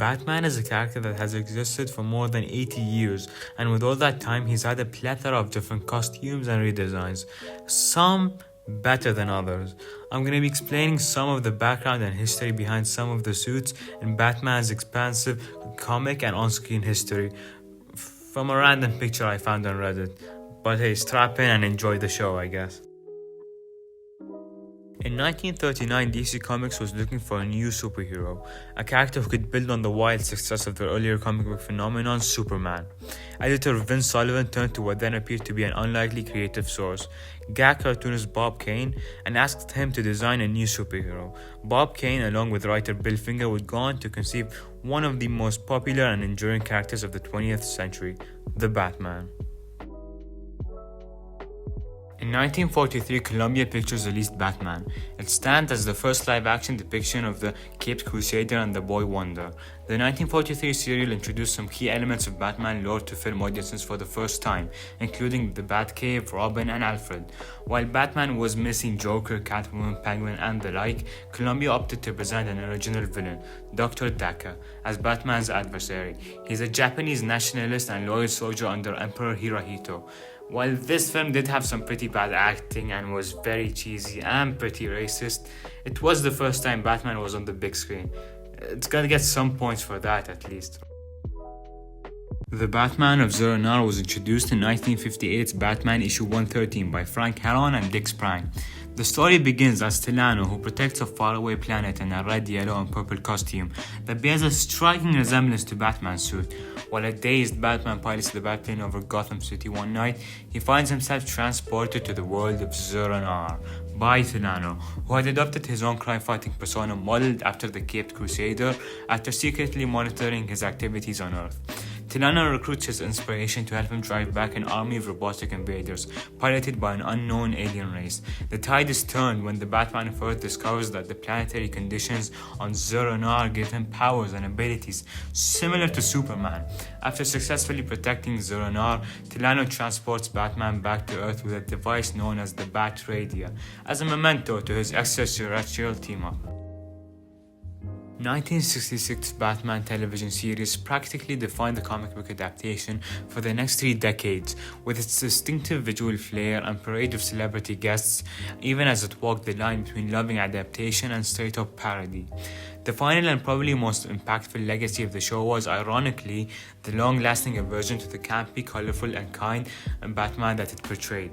Batman is a character that has existed for more than 80 years, and with all that time, he's had a plethora of different costumes and redesigns, some better than others. I'm going to be explaining some of the background and history behind some of the suits in Batman's expansive comic and on-screen history from a random picture I found on Reddit. But hey, strap in and enjoy the show, I guess. In 1939, DC Comics was looking for a new superhero, a character who could build on the wild success of their earlier comic book phenomenon, Superman. Editor Vince Sullivan turned to what then appeared to be an unlikely creative source, gag cartoonist Bob Kane, and asked him to design a new superhero. Bob Kane, along with writer Bill Finger, would go on to conceive one of the most popular and enduring characters of the 20th century, the Batman. In 1943, Columbia Pictures released Batman. It stands as the first live-action depiction of the Caped Crusader and the Boy Wonder. The 1943 serial introduced some key elements of Batman lore to film audiences for the first time, including the Batcave, Robin, and Alfred. While Batman was missing Joker, Catwoman, Penguin, and the like, Columbia opted to present an original villain, Dr. Daka, as Batman's adversary. He's a Japanese nationalist and loyal soldier under Emperor Hirohito. While this film did have some pretty bad acting and was very cheesy and pretty racist, it was the first time Batman was on the big screen. It's gonna get some points for that at least. The Batman of Zur-En-Arrh was introduced in 1958's Batman issue 113 by Frank Heron and Dick Sprang. The story begins as Tilano, who protects a faraway planet in a red, yellow, and purple costume that bears a striking resemblance to Batman's suit. While a dazed Batman pilots the Batplane over Gotham City one night, he finds himself transported to the world of Zur-En-Arrh by Tilano, who had adopted his own crime-fighting persona modeled after the Caped Crusader after secretly monitoring his activities on Earth. Tilano recruits his inspiration to help him drive back an army of robotic invaders, piloted by an unknown alien race. The tide is turned when the Batman first discovers that the planetary conditions on Zur-En-Arrh give him powers and abilities similar to Superman. After successfully protecting Zur-En-Arrh, Tilano transports Batman back to Earth with a device known as the Bat-Radia, as a memento to his extraterrestrial team-up. 1966's Batman television series practically defined the comic book adaptation for the next 3 decades, with its distinctive visual flair and parade of celebrity guests, even as it walked the line between loving adaptation and straight-up parody. The final and probably most impactful legacy of the show was, ironically, the long-lasting aversion to the campy, colorful, and kind Batman that it portrayed.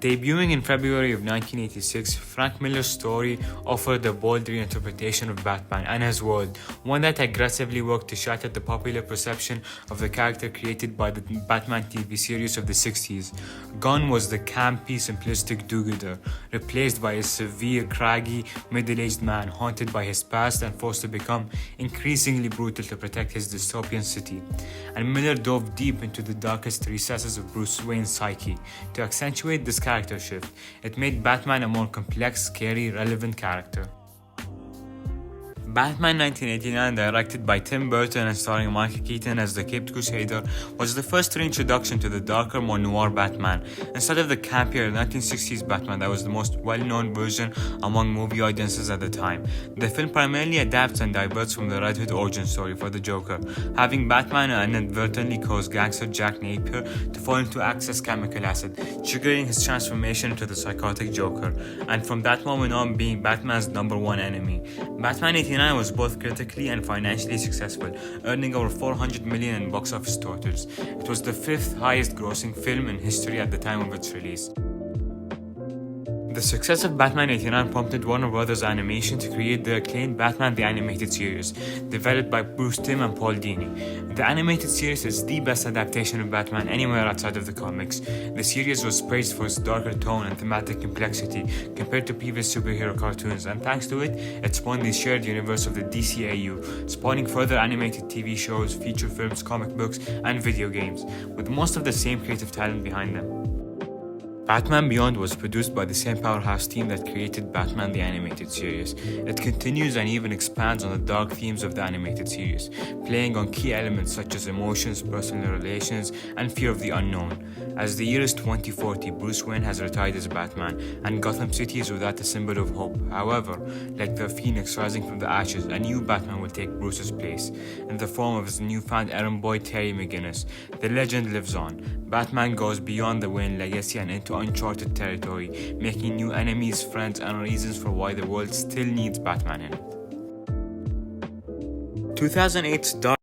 Debuting in February of 1986, Frank Miller's story offered a bold reinterpretation of Batman and his world, one that aggressively worked to shatter the popular perception of the character created by the Batman TV series of the 60s. Gone was the campy, simplistic do-gooder, replaced by a severe, craggy, middle-aged man haunted by his past and forced to become increasingly brutal to protect his dystopian city. And Miller dove deep into the darkest recesses of Bruce Wayne's psyche to accentuate this character shift. It made Batman a more complex, scary, relevant character. Batman 1989, directed by Tim Burton and starring Michael Keaton as the Caped Crusader, was the first reintroduction to the darker, more noir Batman, instead of the campier 1960s Batman that was the most well-known version among movie audiences at the time. The film primarily adapts and diverts from the Red Hood origin story for the Joker, having Batman inadvertently cause gangster Jack Napier to fall into excess chemical acid, triggering his transformation into the psychotic Joker, and from that moment on being Batman's #1 enemy. Batman 89 was both critically and financially successful, earning over $400 million in box office totals. It was the 5th highest grossing film in history at the time of its release. The success of Batman 89 prompted Warner Bros. Animation to create the acclaimed Batman the Animated Series, developed by Bruce Timm and Paul Dini. The animated series is the best adaptation of Batman anywhere outside of the comics. The series was praised for its darker tone and thematic complexity compared to previous superhero cartoons, and thanks to it, it spawned the shared universe of the DCAU, spawning further animated TV shows, feature films, comic books, and video games, with most of the same creative talent behind them. Batman Beyond was produced by the same powerhouse team that created Batman the Animated Series. It continues and even expands on the dark themes of the animated series, playing on key elements such as emotions, personal relations, and fear of the unknown. As the year is 2040, Bruce Wayne has retired as Batman, and Gotham City is without a symbol of hope. However, like the phoenix rising from the ashes, a new Batman will take Bruce's place, in the form of his newfound errand boy Terry McGinnis. The legend lives on. Batman goes beyond the Wayne legacy and into uncharted territory, making new enemies, friends, and reasons for why the world still needs Batman in it. 2008's Dark